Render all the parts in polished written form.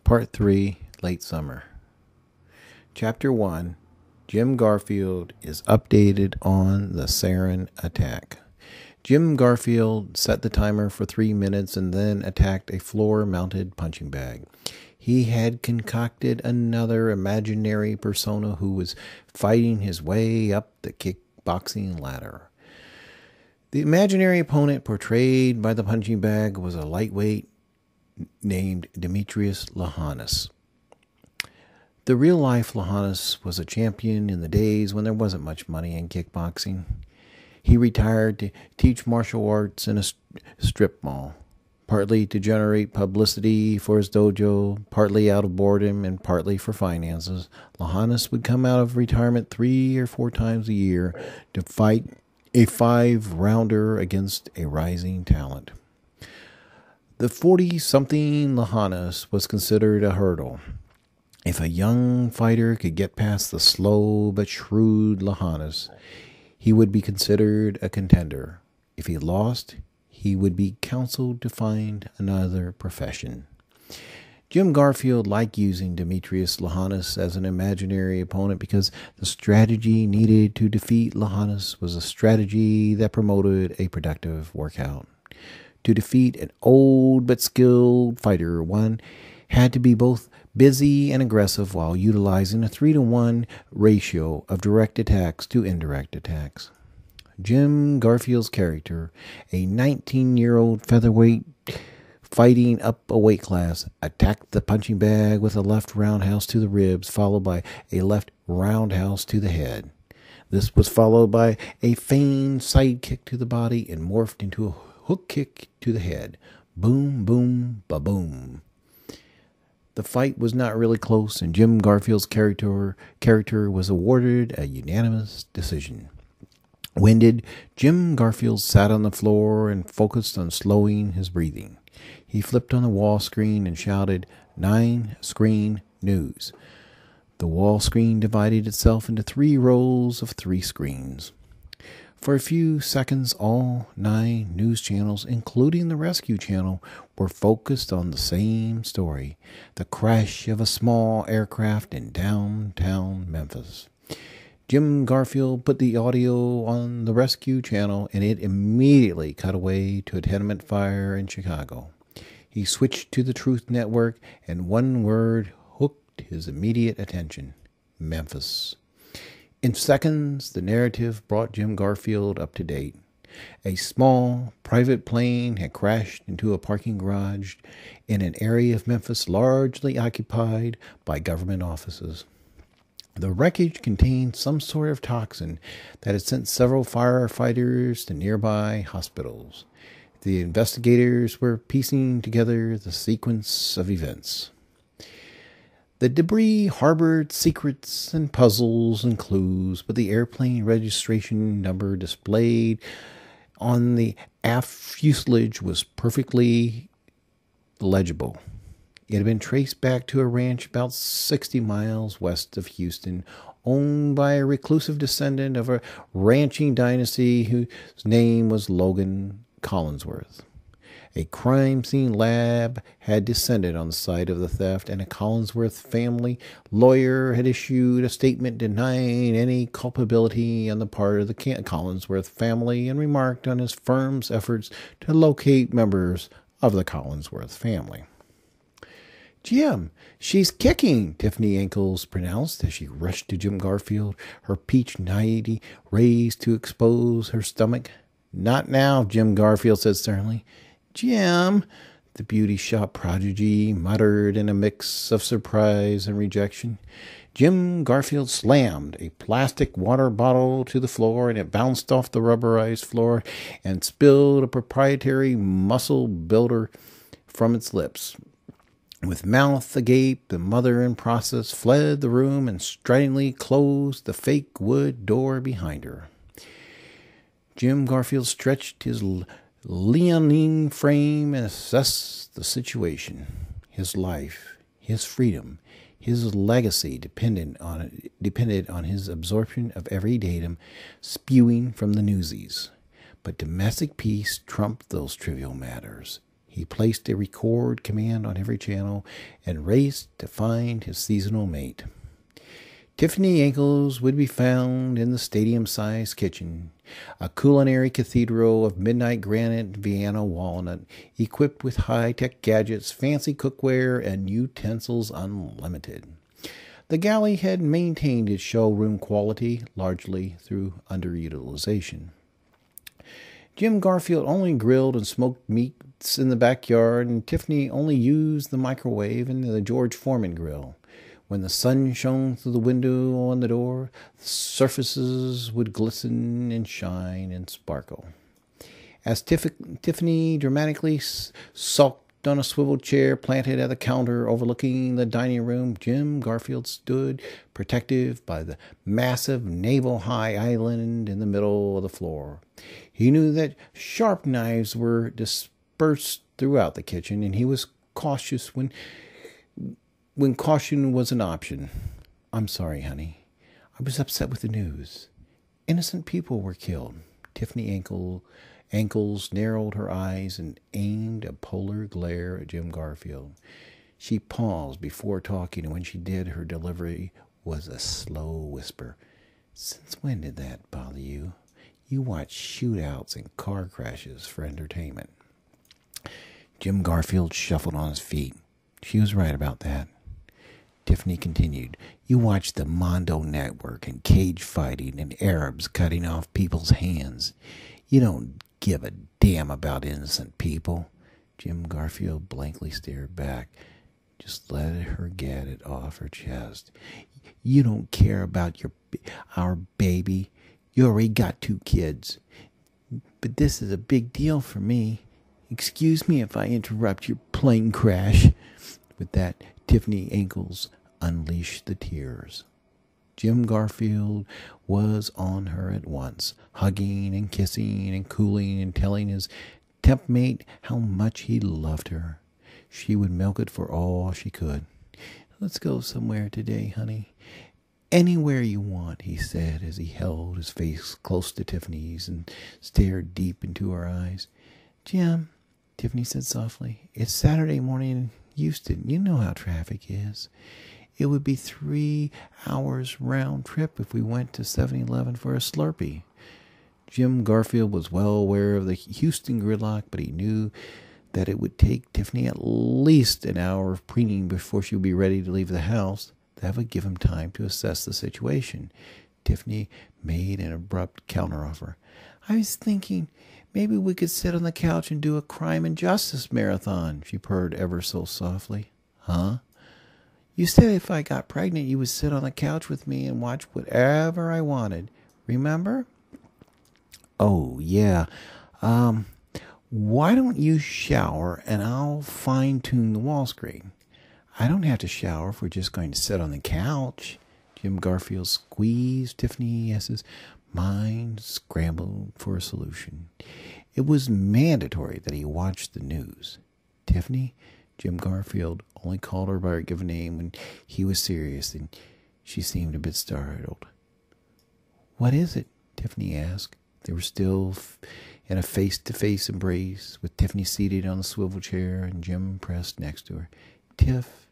Part 3, Late Summer. Chapter 1, Jim Garfield is updated on the Sarin attack. Jim Garfield set the timer for 3 minutes and then attacked a floor-mounted punching bag. He had concocted another imaginary persona who was fighting his way up the kickboxing ladder. The imaginary opponent portrayed by the punching bag was a lightweight named Demetrius Lahanis. The real-life Lahanis was a champion in the days when there wasn't much money in kickboxing. He retired to teach martial arts in a strip mall, partly to generate publicity for his dojo, partly out of boredom, and partly for finances. Lahanis would come out of retirement 3 or 4 times a year to fight a 5-rounder against a rising talent. The 40-something Lahanis was considered a hurdle. If a young fighter could get past the slow but shrewd Lahanis, he would be considered a contender. If he lost, he would be counseled to find another profession. Jim Garfield liked using Demetrius Lahanis as an imaginary opponent because the strategy needed to defeat Lahanis was a strategy that promoted a productive workout. To defeat an old but skilled fighter, one had to be both busy and aggressive while utilizing a 3-to-1 ratio of direct attacks to indirect attacks. Jim Garfield's character, a 19-year-old featherweight fighting up a weight class, attacked the punching bag with a left roundhouse to the ribs, followed by a left roundhouse to the head. This was followed by a feigned side kick to the body and morphed into a hook kick to the head. Boom, boom, ba-boom. The fight was not really close, and Jim Garfield's character was awarded a unanimous decision. Winded, Jim Garfield sat on the floor and focused on slowing his breathing. He flipped on the wall screen and shouted, 9-screen news. The wall screen divided itself into 3 rows of 3 screens. For a few seconds, all 9 news channels, including the rescue channel, were focused on the same story, the crash of a small aircraft in downtown Memphis. Jim Garfield put the audio on the rescue channel, and it immediately cut away to a tenement fire in Chicago. He switched to the Truth Network, and one word hooked his immediate attention: Memphis. In seconds, the narrative brought Jim Garfield up to date. A small private plane had crashed into a parking garage in an area of Memphis largely occupied by government offices. The wreckage contained some sort of toxin that had sent several firefighters to nearby hospitals. The investigators were piecing together the sequence of events. The debris harbored secrets and puzzles and clues, but the airplane registration number displayed on the aft fuselage was perfectly legible. It had been traced back to a ranch about 60 miles west of Houston, owned by a reclusive descendant of a ranching dynasty whose name was Logan Collinsworth. A crime scene lab had descended on the site of the theft, and a Collinsworth family lawyer had issued a statement denying any culpability on the part of the Collinsworth family and remarked on his firm's efforts to locate members of the Collinsworth family. "Jim, she's kicking," Tiffany Ankles pronounced as she rushed to Jim Garfield, her peach nightie raised to expose her stomach. "Not now," Jim Garfield said sternly. "Jim," the beauty shop prodigy muttered in a mix of surprise and rejection. Jim Garfield slammed a plastic water bottle to the floor, and it bounced off the rubberized floor and spilled a proprietary muscle builder from its lips. With mouth agape, the mother in process fled the room and stridently closed the fake wood door behind her. Jim Garfield stretched his leonine frame and assessed the situation. His life, his freedom, his legacy depended on his absorption of every datum spewing from the newsies. But domestic peace trumped those trivial matters. He placed a record command on every channel and raced to find his seasonal mate. Tiffany Ankles would be found in the stadium-sized kitchen, a culinary cathedral of midnight granite Vienna walnut, equipped with high-tech gadgets, fancy cookware, and utensils unlimited. The galley had maintained its showroom quality largely through underutilization. Jim Garfield only grilled and smoked meats in the backyard, and Tiffany only used the microwave and the George Foreman grill. When the sun shone through the window on the door, the surfaces would glisten and shine and sparkle. As Tiffany dramatically sulked on a swivel chair planted at the counter overlooking the dining room, Jim Garfield stood protective by the massive navel-high island in the middle of the floor. He knew that sharp knives were dispersed throughout the kitchen, and he was cautious when caution was an option. "I'm sorry, honey. I was upset with the news. Innocent people were killed." Tiffany Ankles narrowed her eyes and aimed a polar glare at Jim Garfield. She paused before talking, and when she did, her delivery was a slow whisper. "Since when did that bother you? You watch shootouts and car crashes for entertainment." Jim Garfield shuffled on his feet. She was right about that. Tiffany continued, "You watch the Mondo Network and cage fighting and Arabs cutting off people's hands. You don't give a damn about innocent people." Jim Garfield blankly stared back. Just let her get it off her chest. "You don't care about our baby. You already got 2 kids. But this is a big deal for me. Excuse me if I interrupt your plane crash." With that, Tiffany Ankles unleashed the tears. Jim Garfield was on her at once, hugging and kissing and cooling and telling his temp mate how much he loved her. She would milk it for all she could. "Let's go somewhere today, honey." "Anywhere you want," he said as he held his face close to Tiffany's and stared deep into her eyes. "Jim," Tiffany said softly, "it's Saturday morning in Houston. You know how traffic is. It would be 3 hours round trip if we went to 7-Eleven for a Slurpee." Jim Garfield was well aware of the Houston gridlock, but he knew that it would take Tiffany at least an hour of preening before she would be ready to leave the house. That would give him time to assess the situation. Tiffany made an abrupt counteroffer. "I was thinking maybe we could sit on the couch and do a crime and justice marathon," she purred ever so softly. "Huh?" "You said if I got pregnant, you would sit on the couch with me and watch whatever I wanted. Remember?" "Oh, yeah. Why don't you shower and I'll fine-tune the wall screen?" "I don't have to shower if we're just going to sit on the couch." Jim Garfield squeezed Tiffany as his mind scrambled for a solution. It was mandatory that he watch the news. "Tiffany," Jim Garfield only called her by her given name when he was serious, and she seemed a bit startled. "What is it?" Tiffany asked. They were still in a face-to-face embrace, with Tiffany seated on the swivel chair and Jim pressed next to her. "Tiff,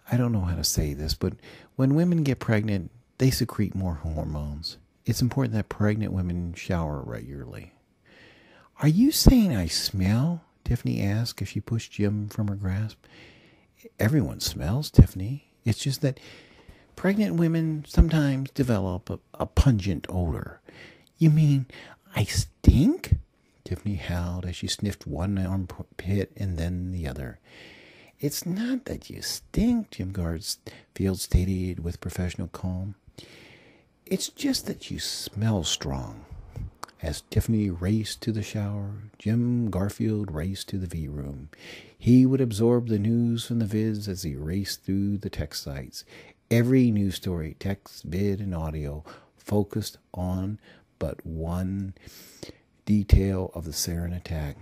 I don't know how to say this, but when women get pregnant, they secrete more hormones. It's important that pregnant women shower regularly." "Are you saying I smell?" Tiffany asked as she pushed Jim from her grasp. "Everyone smells, Tiffany. It's just that pregnant women sometimes develop a pungent odor." "You mean I stink?" Tiffany howled as she sniffed one armpit and then the other. "It's not that you stink," Jim Garfield stated with professional calm. "It's just that you smell strong." As Tiffany raced to the shower, Jim Garfield raced to the V-room. He would absorb the news from the vids as he raced through the tech sites. Every news story, text, vid, and audio, focused on but one detail of the Sarin attack.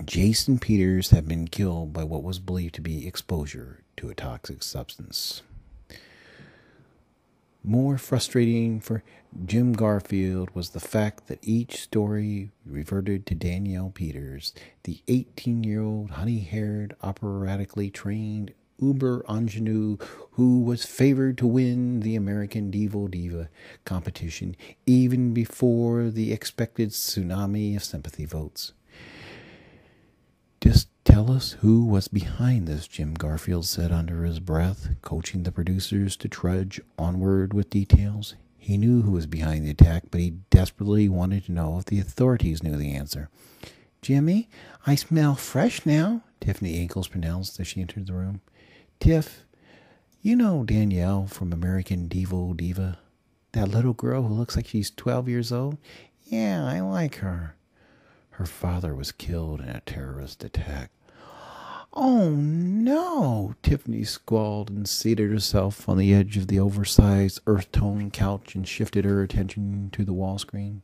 Jason Peters had been killed by what was believed to be exposure to a toxic substance. More frustrating for Jim Garfield was the fact that each story reverted to Danielle Peters, the 18-year-old honey-haired, operatically trained uber ingenue who was favored to win the American Diva competition even before the expected tsunami of sympathy votes. Just tell us who was behind this, Jim Garfield said under his breath, coaching the producers to trudge onward with details. He knew who was behind the attack, but he desperately wanted to know if the authorities knew the answer. Jimmy, I smell fresh now, Tiffany Ankles pronounced as she entered the room. Tiff, you know Danielle from American Diva? That little girl who looks like she's 12 years old? Yeah, I like her. Her father was killed in a terrorist attack. Oh, no, Tiffany squalled and seated herself on the edge of the oversized earth-tone couch and shifted her attention to the wall screen.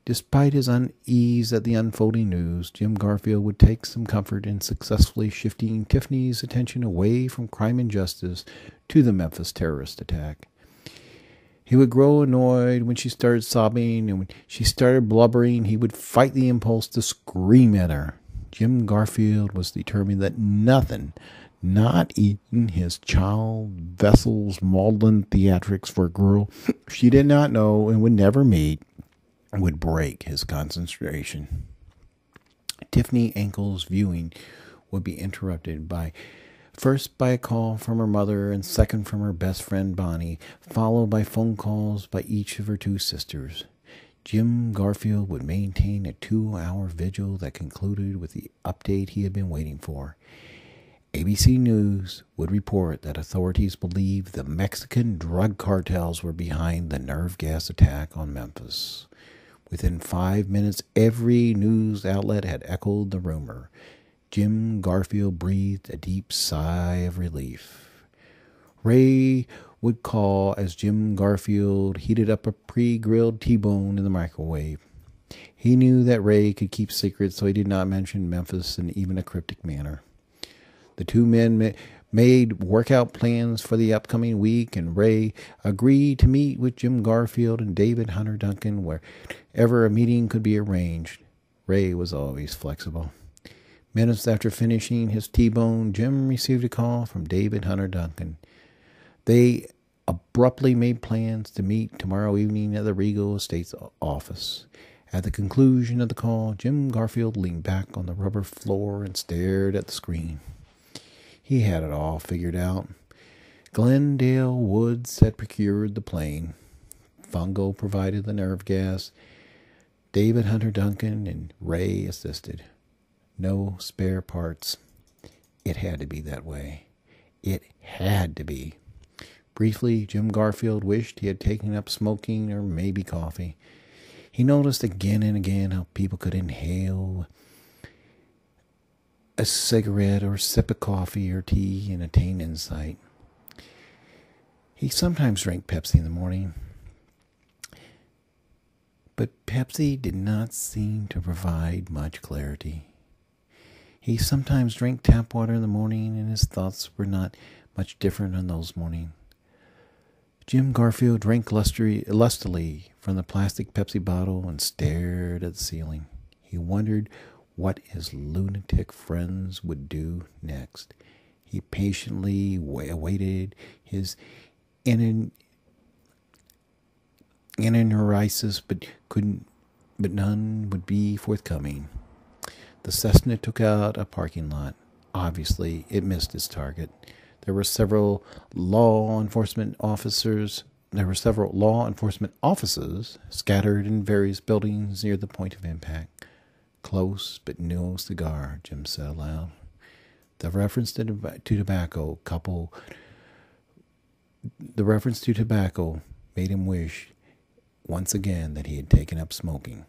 Despite his unease at the unfolding news, Jim Garfield would take some comfort in successfully shifting Tiffany's attention away from crime and justice to the Memphis terrorist attack. He would grow annoyed when she started sobbing, and when she started blubbering, he would fight the impulse to scream at her. Jim Garfield was determined that nothing, not even his child vessel's maudlin theatrics for a girl she did not know and would never meet, would break his concentration. Tiffany Ankles' viewing would be interrupted first by a call from her mother and second from her best friend Bonnie, followed by phone calls by each of her two sisters. Jim Garfield would maintain a 2-hour vigil that concluded with the update he had been waiting for. ABC News would report that authorities believed the Mexican drug cartels were behind the nerve gas attack on Memphis. Within 5 minutes, every news outlet had echoed the rumor. Jim Garfield breathed a deep sigh of relief. Ray would call as Jim Garfield heated up a pre-grilled T-bone in the microwave. He knew that Ray could keep secrets, so he did not mention Memphis in even a cryptic manner. The two men made workout plans for the upcoming week, and Ray agreed to meet with Jim Garfield and David Hunter Duncan wherever a meeting could be arranged. Ray was always flexible. Minutes after finishing his T-bone, Jim received a call from David Hunter Duncan. They abruptly made plans to meet tomorrow evening at the Regal Estates office. At the conclusion of the call, Jim Garfield leaned back on the rubber floor and stared at the screen. He had it all figured out. Glendale Woods had procured the plane. Fungo provided the nerve gas. David Hunter Duncan and Ray assisted. No spare parts. It had to be that way. It had to be. Briefly, Jim Garfield wished he had taken up smoking or maybe coffee. He noticed again and again how people could inhale a cigarette or sip of coffee or tea and attain insight. He sometimes drank Pepsi in the morning, but Pepsi did not seem to provide much clarity. He sometimes drank tap water in the morning, and his thoughts were not much different on those mornings. Jim Garfield drank lustily from the plastic Pepsi bottle and stared at the ceiling. He wondered what his lunatic friends would do next. He patiently awaited his aneurisms, but none would be forthcoming. The Cessna took out a parking lot. Obviously, it missed its target. There were several law enforcement offices scattered in various buildings near the point of impact. Close, but no cigar, Jim said aloud. The reference to tobacco made him wish once again that he had taken up smoking.